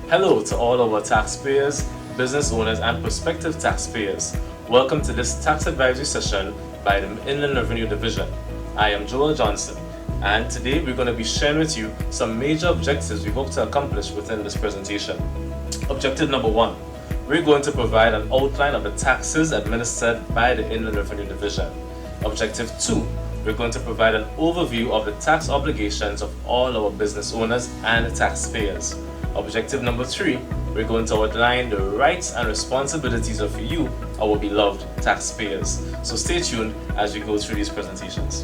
Hello to all our taxpayers, business owners and prospective taxpayers. Welcome to this tax advisory session by the Inland Revenue Division. I am Joel Johnson, and today we're going to be sharing with you some major objectives we hope to accomplish within this presentation. Objective number 1, we're going to provide an outline of the taxes administered by the Inland Revenue Division. Objective 2, we're going to provide an overview of the tax obligations of all our business owners and taxpayers. Objective number 3, we're going to outline the rights and responsibilities of you, our beloved taxpayers. So stay tuned as we go through these presentations.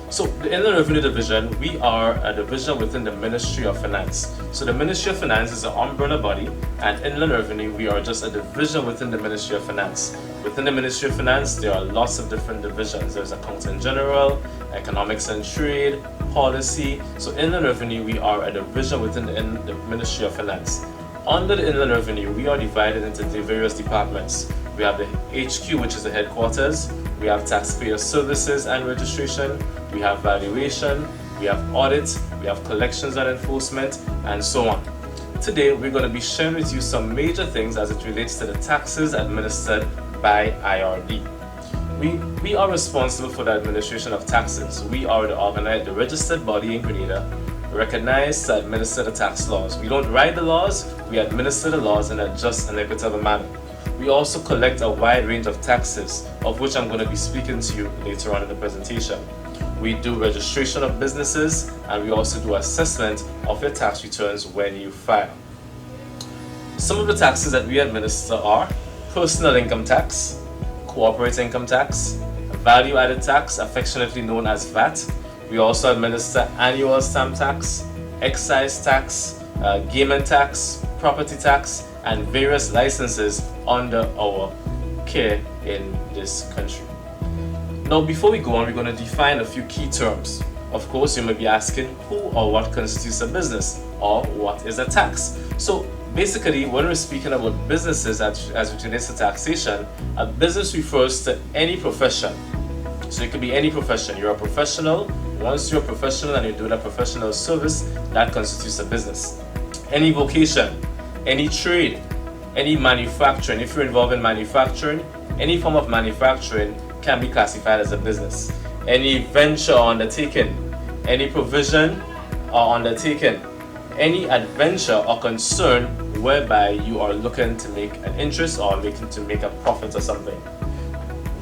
So the Inland Revenue Division, we are a division within the Ministry of Finance. So the Ministry of Finance is an umbrella body, and Inland Revenue, we are just a division within the Ministry of Finance. Within the Ministry of Finance, there are lots of different divisions. There's Accounting General, Economics and Trade, Policy. So Inland Revenue, we are a division within the Ministry of Finance. Under the Inland Revenue, we are divided into the various departments. We have the HQ, which is the headquarters. We have Taxpayer Services and Registration. We have Valuation. We have Audit. We have Collections and Enforcement, and so on. Today, we're going to be sharing with you some major things as it relates to the taxes administered by I.R.D. We are responsible for the administration of taxes. We are the registered body in Grenada, recognized to administer the tax laws. We don't write the laws, we administer the laws in a just and equitable manner. We also collect a wide range of taxes, of which I'm going to be speaking to you later on in the presentation. We do registration of businesses, and we also do assessment of your tax returns when you file. Some of the taxes that we administer are personal income tax, corporate income tax, value-added tax, affectionately known as VAT. We also administer annual stamp tax, excise tax, gaming tax, property tax, and various licenses under our care in this country. Now, before we go on, we're going to define a few key terms. Of course, you may be asking who or what constitutes a business, or what is a tax. So basically, when we're speaking about businesses as it relates to taxation, a business refers to any profession. So it could be any profession. You're a professional. Once you're a professional and you're doing a professional service, that constitutes a business. Any vocation, any trade, any manufacturing. If you're involved in manufacturing, any form of manufacturing can be classified as a business. Any venture or undertaking, any provision or undertaking, any adventure or concern whereby you are looking to make an interest or looking to make a profit or something.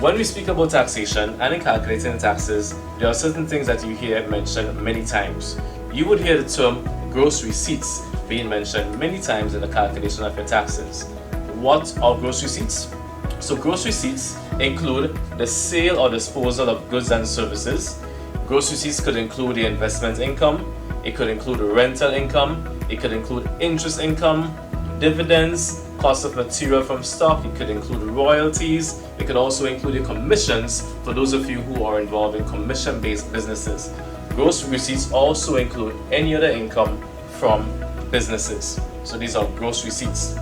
When we speak about taxation and in calculating taxes, there are certain things that you hear mentioned many times. You would hear the term gross receipts being mentioned many times in the calculation of your taxes. What are gross receipts? So gross receipts include the sale or disposal of goods and services. Gross receipts could include the investment income, it could include rental income, it could include interest income, dividends, cost of material from stock, it could include royalties, it could also include the commissions for those of you who are involved in commission-based businesses. Gross receipts also include any other income from businesses. So these are gross receipts.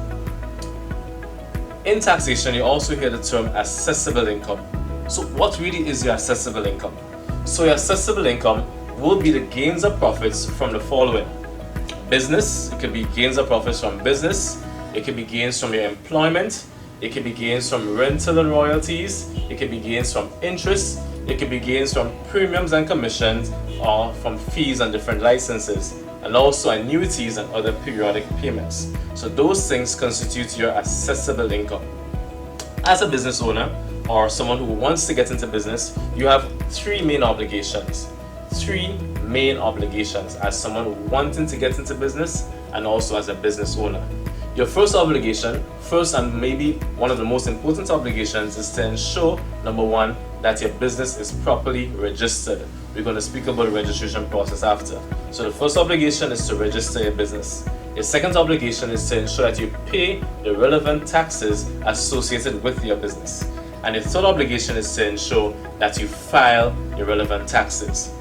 In taxation, you also hear the term assessable income. So what really is your assessable income? So your assessable income will be the gains or profits from the following. Business, it could be gains or profits from business, it could be gains from your employment, it could be gains from rental and royalties, it could be gains from interest, it could be gains from premiums and commissions, or from fees and different licenses, and also annuities and other periodic payments. So those things constitute your assessable income. As a business owner or someone who wants to get into business, you have three main obligations. Three main obligations as someone wanting to get into business and also as a business owner. Your first obligation, first and maybe one of the most important obligations, is to ensure, number one, that your business is properly registered. We're going to speak about the registration process after. So the first obligation is to register your business. Your second obligation is to ensure that you pay the relevant taxes associated with your business. And your third obligation is to ensure that you file your relevant taxes.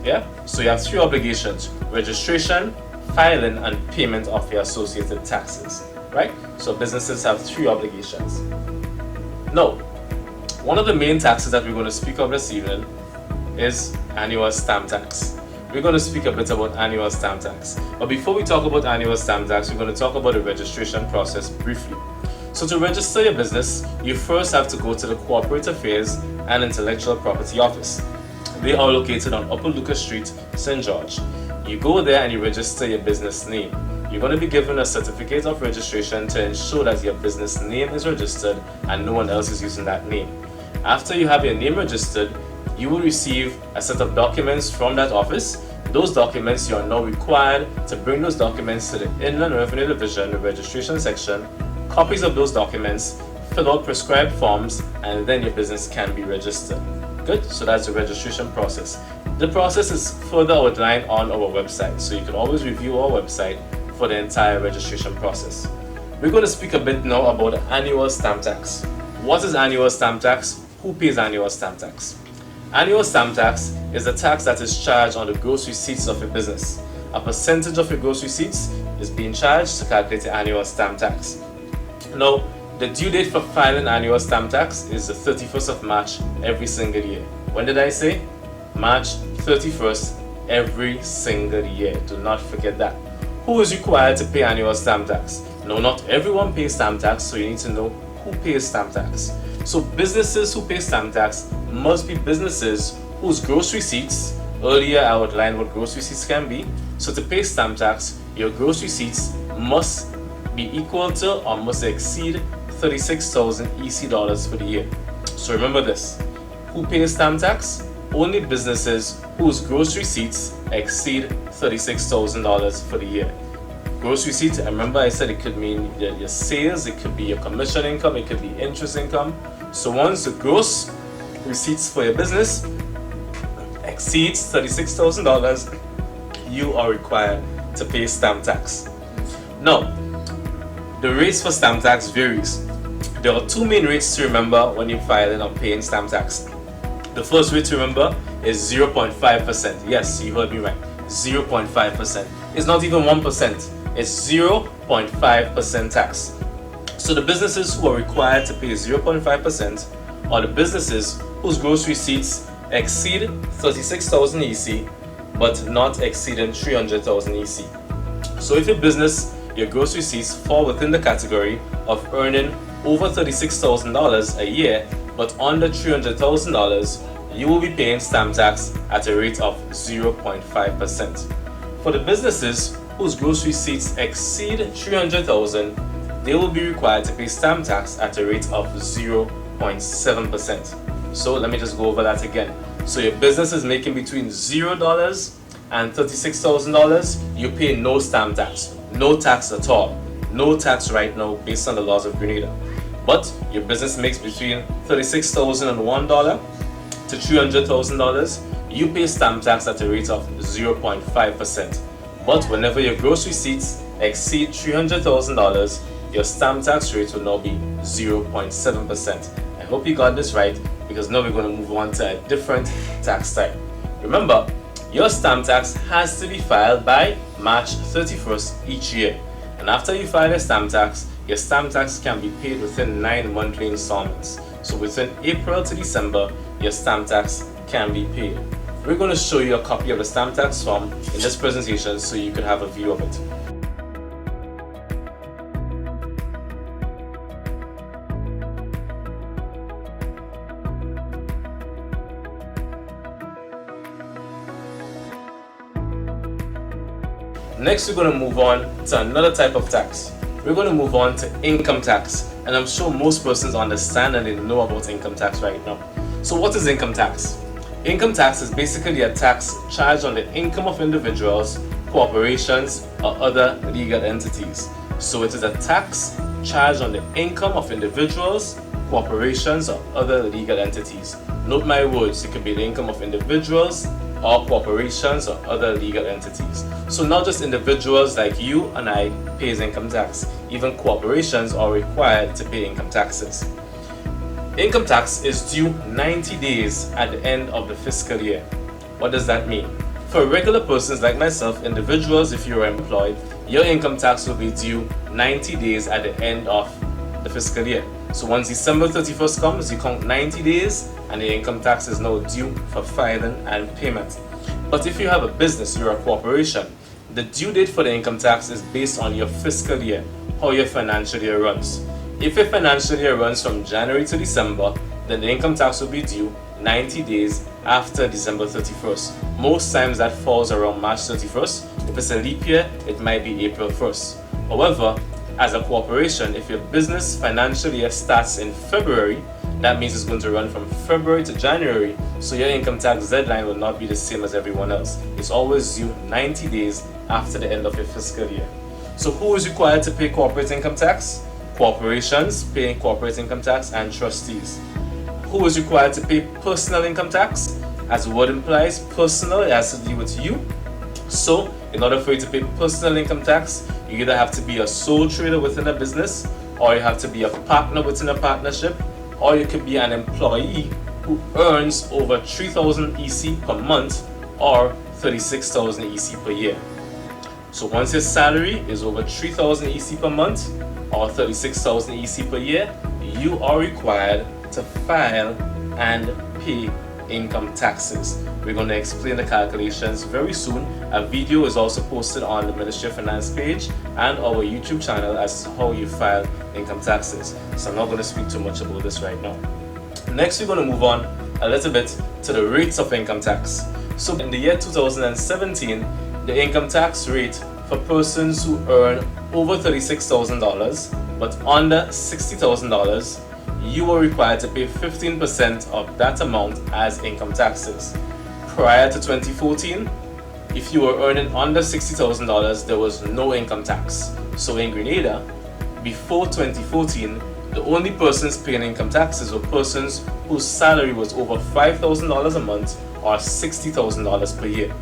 Yeah? So you have three obligations: registration, filing, and payment of your associated taxes. Right? So businesses have three obligations. Now, one of the main taxes that we're going to speak of this evening is annual stamp tax. We're going to speak a bit about annual stamp tax. But before we talk about annual stamp tax, we're going to talk about the registration process briefly. So to register your business, you first have to go to the Corporate Affairs and Intellectual Property Office. They are located on Upper Lucas Street, St. George. You go there and you register your business name. You're going to be given a certificate of registration to ensure that your business name is registered and no one else is using that name. After you have your name registered, you will receive a set of documents from that office. Those documents, you are now required to bring those documents to the Inland Revenue Division, the registration section, copies of those documents, fill out prescribed forms, and then your business can be registered. Good? So that's the registration process. The process is further outlined on our website, so you can always review our website for the entire registration process. We're going to speak a bit now about annual stamp tax. What is annual stamp tax? Who pays annual stamp tax? Annual stamp tax is a tax that is charged on the gross receipts of your business. A percentage of your gross receipts is being charged to calculate the annual stamp tax. Now, the due date for filing annual stamp tax is the 31st of March every single year. When did I say? March 31st every single year. Do not forget that. Who is required to pay annual stamp tax? No, not everyone pays stamp tax, so you need to know who pays stamp tax. So businesses who pay stamp tax must be businesses whose gross receipts, earlier I outlined what gross receipts can be. So to pay stamp tax, your gross receipts must be equal to or must exceed 36,000 EC dollars for the year. So remember this: who pays stamp tax? Only businesses whose gross receipts exceed $36,000 for the year. Gross receipts, remember I said it could mean your sales, it could be your commission income, it could be interest income. So once the gross receipts for your business exceeds $36,000, you are required to pay stamp tax. Now, the rates for stamp tax varies. There are two main rates to remember when you're filing or paying stamp tax. The first rate to remember is 0.5%. Yes, you heard me right. 0.5%. It's not even 1%. It's 0.5% tax. So the businesses who are required to pay 0.5% are the businesses whose gross receipts exceed 36,000 EC but not exceeding 300,000 EC. So if your business, your gross receipts fall within the category of earning over $36,000 a year but under $300,000, you will be paying stamp tax at a rate of 0.5%. For the businesses whose gross receipts exceed $300,000, they will be required to pay stamp tax at a rate of 0.7%. So let me just go over that again. So your business is making between $0 and $36,000, you pay no stamp tax, no tax at all, no tax right now based on the laws of Grenada. But your business makes between $36,001 to $300,000, you pay stamp tax at a rate of 0.5%. But whenever your gross receipts exceed $300,000, your stamp tax rate will now be 0.7%. I hope you got this right, because now we're going to move on to a different tax type. Remember, your stamp tax has to be filed by March 31st each year. And after you file your stamp tax can be paid within 9 monthly installments. So within April to December, your stamp tax can be paid. We're going to show you a copy of the stamp tax form in this presentation so you can have a view of it. Next, we're going to move on to another type of tax. We're going to move on to income tax, and I'm sure most persons understand and they know about income tax right now. So what is income tax? Income tax is basically a tax charged on the income of individuals, corporations, or other legal entities. So it is a tax charged on the income of individuals, corporations, or other legal entities. Note my words, it could be the income of individuals or corporations or other legal entities. So not just individuals like you and I pays income tax, even corporations are required to pay income taxes. Income tax is due 90 days at the end of the fiscal year. What does that mean? For regular persons like myself, individuals, if you are employed, your income tax will be due 90 days at the end of the fiscal year. So once December 31st comes, you count 90 days and the income tax is now due for filing and payment. But if you have a business, you're a corporation, the due date for the income tax is based on your fiscal year, how your financial year runs. If your financial year runs from January to December, then the income tax will be due 90 days after December 31st. Most times that falls around March 31st. If it's a leap year, it might be April 1st. However, as a corporation, if your business financial year starts in February, that means it's going to run from February to January, so your income tax deadline will not be the same as everyone else. It's always due 90 days after the end of your fiscal year. So who is required to pay corporate income tax? Corporations paying corporate income tax and trustees. Who is required to pay personal income tax? As the word implies, personal, it has to do with you. So in order for you to pay personal income tax, you either have to be a sole trader within a business, or you have to be a partner within a partnership, or you could be an employee who earns over 3,000 EC per month or 36,000 EC per year. So once your salary is over 3,000 EC per month or 36,000 EC per year, you are required to file and pay income taxes. We're going to explain the calculations very soon. A video is also posted on the Ministry of Finance page and our YouTube channel as to how you file income taxes. So I'm not going to speak too much about this right now. Next, we're going to move on a little bit to the rates of income tax. So in the year 2017, the income tax rate for persons who earn over $36,000 but under $60,000, you were required to pay 15% of that amount as income taxes. Prior to 2014, if you were earning under $60,000, there was no income tax. So in Grenada, before 2014, the only persons paying income taxes were persons whose salary was over $5,000 a month or $60,000 per year.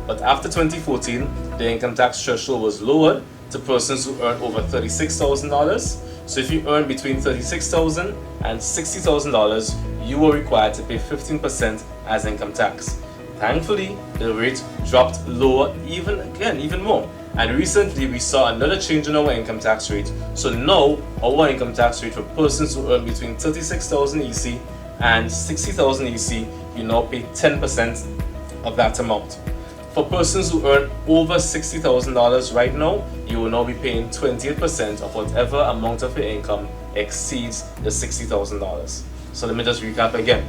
But after 2014, the income tax threshold was lowered to persons who earn over $36,000. So if you earn between $36,000 and $60,000, you were required to pay 15% as income tax. Thankfully, the rate dropped lower even more. And recently we saw another change in our income tax rate. So now our income tax rate for persons who earn between 36,000 EC and 60,000 EC, you now pay 10% of that amount. For persons who earn over $60,000 right now, you will now be paying 28% of whatever amount of your income exceeds the $60,000. So let me just recap again.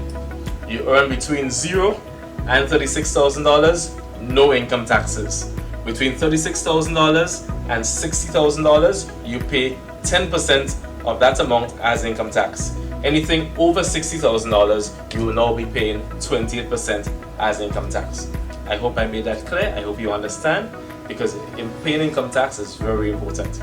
You earn between $0 and $36,000, no income taxes. Between $36,000 and $60,000, you pay 10% of that amount as income tax. Anything over $60,000, you will now be paying 28% as income tax. I hope I made that clear. I hope you understand, because paying income tax is very important.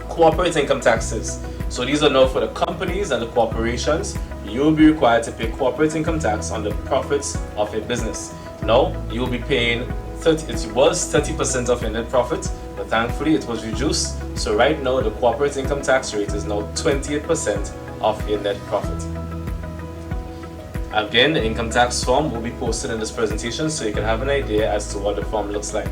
Corporate income taxes. So these are now for the companies and the corporations. You will be required to pay corporate income tax on the profits of your business. Now, you will be paying it was 30% of your net profit, but thankfully it was reduced. So right now, the corporate income tax rate is now 28% of your net profit. Again, the income tax form will be posted in this presentation so you can have an idea as to what the form looks like.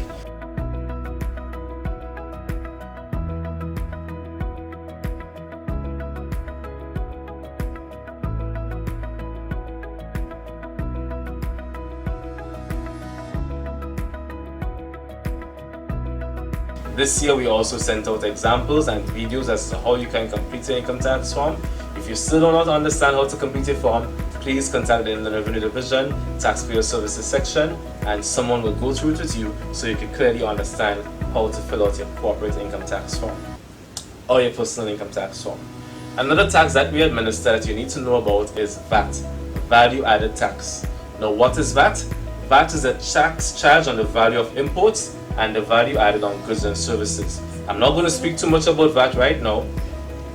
This year we also sent out examples and videos as to how you can complete your income tax form. If you still do not understand how to complete your form, please contact the Inland Revenue Division, Taxpayer Services section, and someone will go through it with you so you can clearly understand how to fill out your corporate income tax form or your personal income tax form. Another tax that we administer that you need to know about is VAT, Value Added Tax. Now, what is VAT? VAT is a tax charge on the value of imports and the value added on goods and services. I'm not going to speak too much about VAT right now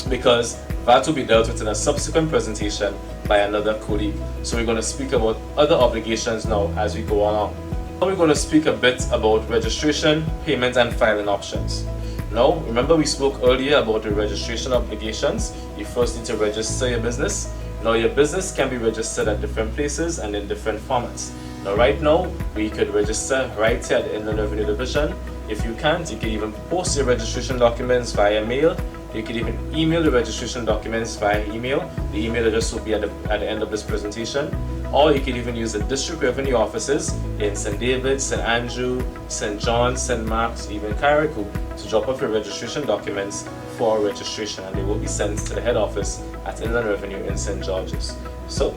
because VAT will be dealt with in a subsequent presentation by another colleague. So we're going to speak about other obligations now as we go along. Now we're going to speak a bit about registration, payment and filing options. Now, remember we spoke earlier about the registration obligations. You first need to register your business. Now, your business can be registered at different places and in different formats. Now, right now, we could register right here at the Inland Revenue Division. If you can't, you can even post your registration documents via mail. You can even email the registration documents via email. The email address will be at the end of this presentation. Or you can even use the district revenue offices in St. David, St. Andrew, St. John, St. Mark's, even Carriacou to drop off your registration documents for registration, and they will be sent to the head office at Inland Revenue in St. George's. So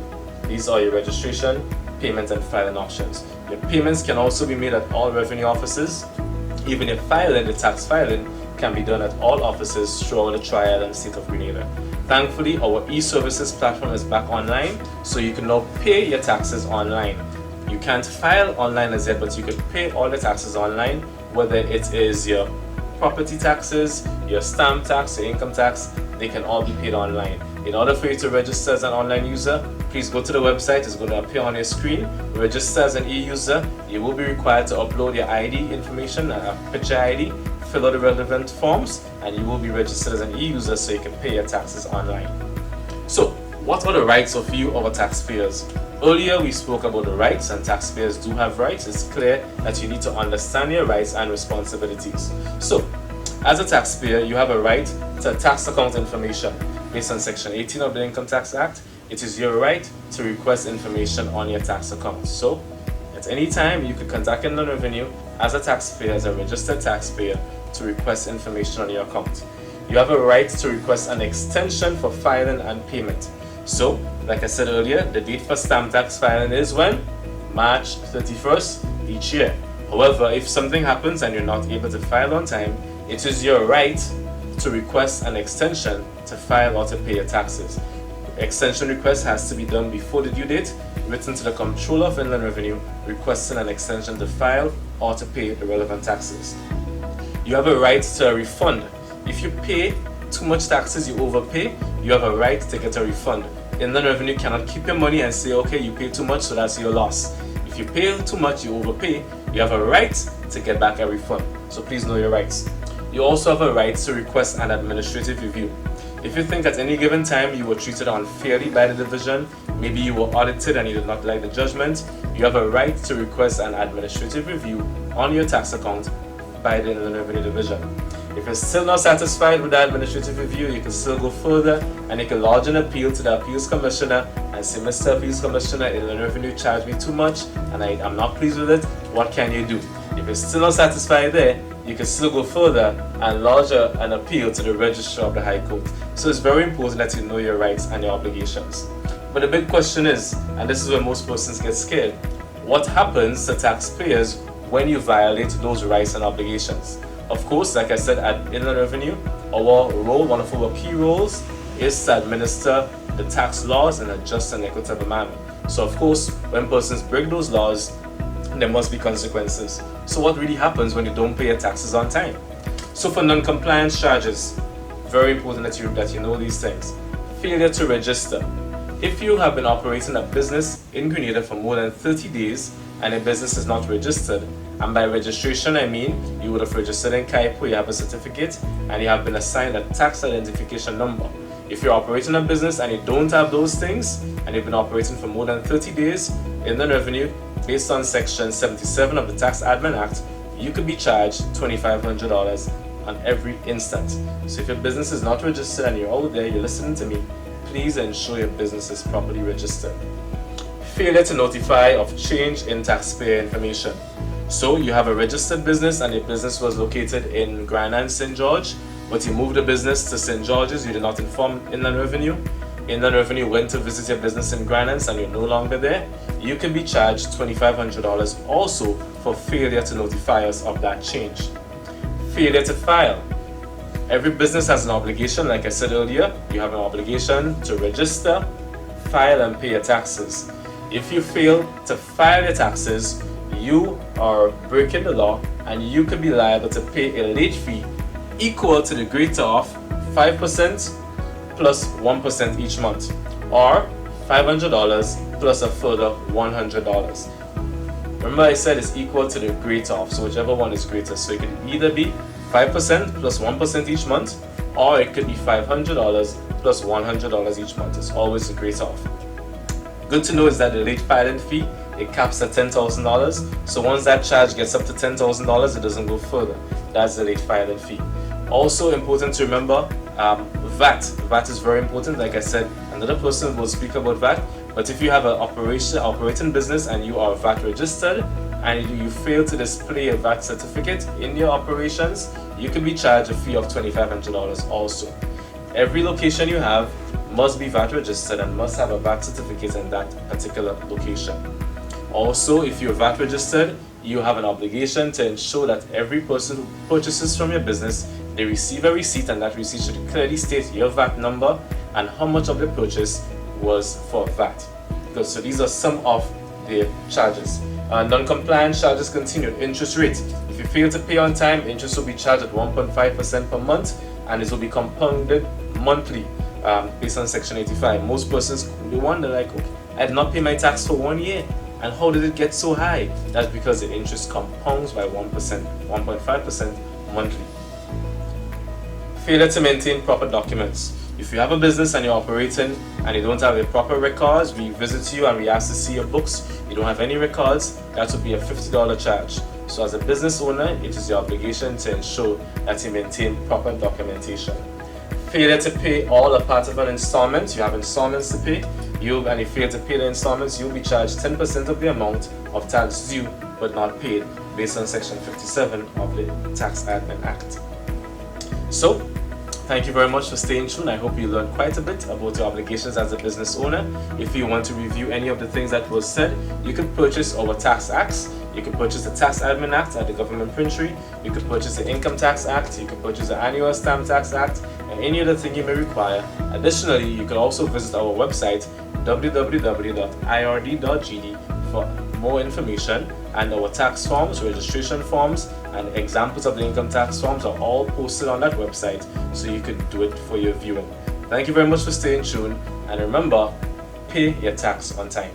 these are your registration, payment and filing options. Your payments can also be made at all revenue offices. Even your filing, the tax filing, can be done at all offices throughout the Tri-Island state of Grenada. Thankfully, our e-services platform is back online, so you can now pay your taxes online. You can't file online as yet, but you can pay all the taxes online, whether it is your property taxes, your stamp tax, your income tax, they can all be paid online. In order for you to register as an online user, please go to the website. It's going to appear on your screen. Register as an e-user. You will be required to upload your ID information, a picture ID, fill out the relevant forms, and you will be registered as an e-user so you can pay your taxes online. So, what are the rights of you, our taxpayers? Earlier we spoke about the rights, and taxpayers do have rights. It's clear that you need to understand your rights and responsibilities. So, as a taxpayer, you have a right to tax account information. Based on Section 18 of the Income Tax Act, it is your right to request information on your tax account. So, at any time, you could contact Inland Revenue as a taxpayer, as a registered taxpayer, to request information on your account. You have a right to request an extension for filing and payment. So, like I said earlier, the date for stamp tax filing is when? March 31st each year. However, if something happens and you're not able to file on time, it is your right to request an extension to file or to pay your taxes. Extension request has to be done before the due date, written to the Comptroller of Inland Revenue, requesting an extension to file or to pay the relevant taxes. You have a right to a refund. If you pay too much taxes, you overpay, you have a right to get a refund. Inland Revenue cannot keep your money and say, okay, you pay too much, so that's your loss. If you pay too much, you overpay, you have a right to get back a refund. So please know your rights. You also have a right to request an administrative review. If you think at any given time you were treated unfairly by the division, maybe you were audited and you did not like the judgment, you have a right to request an administrative review on your tax account by the Inland Revenue Division. If you're still not satisfied with the administrative review, you can still go further and you can lodge an appeal to the Appeals Commissioner and say, Mr. Appeals Commissioner, Inland Revenue charged me too much and I'm not pleased with it. What can you do? If you're still not satisfied there, you can still go further and lodge an appeal to the Registrar of the High Court. So it's very important that you know your rights and your obligations. But the big question is, and this is where most persons get scared, what happens to taxpayers when you violate those rights and obligations? Of course, like I said, at Inland Revenue, our role, one of our key roles, is to administer the tax laws in a just and equitable manner. So of course, when persons break those laws, there must be consequences. So what really happens when you don't pay your taxes on time? So for non-compliance charges, very important that you know these things. Failure to register. If you have been operating a business in Grenada for more than 30 days and a business is not registered, and by registration I mean you would have registered in CAIPO, you have a certificate, and you have been assigned a tax identification number. If you're operating a business and you don't have those things, and you've been operating for more than 30 days, Inland Revenue, based on Section 77 of the Tax Admin Act, you could be charged $2,500 on every instance. So if your business is not registered and you're out there, you're listening to me, please ensure your business is properly registered. Failure to notify of change in taxpayer information. So you have a registered business and your business was located in Grand St. George, but you moved the business to St. George's, you did not inform Inland Revenue. Inland Revenue went to visit your business in Grand and you're no longer there. You can be charged $2,500 also for failure to notify us of that change. Failure to file. Every business has an obligation, like I said earlier. You have an obligation to register, file and pay your taxes. If you fail to file your taxes, you are breaking the law and you could be liable to pay a late fee equal to the greater of 5% plus 1% each month, or $500 plus a further $100. Remember I said it's equal to the greater of, so whichever one is greater. So it can either be 5% plus 1% each month, or it could be $500 plus $100 each month. It's always the greater of. Good to know is that the late filing fee, it caps at $10,000. So once that charge gets up to $10,000, it doesn't go further. That's the late filing fee. Also important to remember, VAT. VAT is very important. Like I said, another person will speak about VAT. But if you have an operating business and you are VAT registered and you fail to display a VAT certificate in your operations, you can be charged a fee of $2,500 also. Every location you have must be VAT registered and must have a VAT certificate in that particular location. Also, if you're VAT registered, you have an obligation to ensure that every person who purchases from your business, they receive a receipt, and that receipt should clearly state your VAT number and how much of the purchase was for VAT. Good. So these are some of the charges. Non-compliance charges continue. Interest rate. If you fail to pay on time, interest will be charged at 1.5% per month, and it will be compounded monthly based on Section 85. Most persons they wonder, like, okay, I did not pay my tax for 1 year, and how did it get so high? That's because the interest compounds by 1%, 1.5% monthly. Failure to maintain proper documents. If you have a business and you're operating and you don't have the proper records, we visit you and we ask to see your books, you don't have any records, that would be a $50 charge. So as a business owner, it is your obligation to ensure that you maintain proper documentation. Failure to pay all or part of an installment. You have installments to pay, and you fail to pay the installments, you'll be charged 10% of the amount of tax due but not paid based on Section 57 of the Tax Admin Act. So, thank you very much for staying tuned. I hope you learned quite a bit about your obligations as a business owner. If you want to review any of the things that was said, you can purchase our tax acts. You can purchase the Tax Admin Act at the Government Printery. You can purchase the Income Tax Act. You can purchase the Annual Stamp Tax Act and any other thing you may require. Additionally, you can also visit our website www.ird.gd for more information, and our tax forms, registration forms, and examples of the income tax forms are all posted on that website, so you can do it for your viewing. Thank you very much for staying tuned, and remember, pay your tax on time.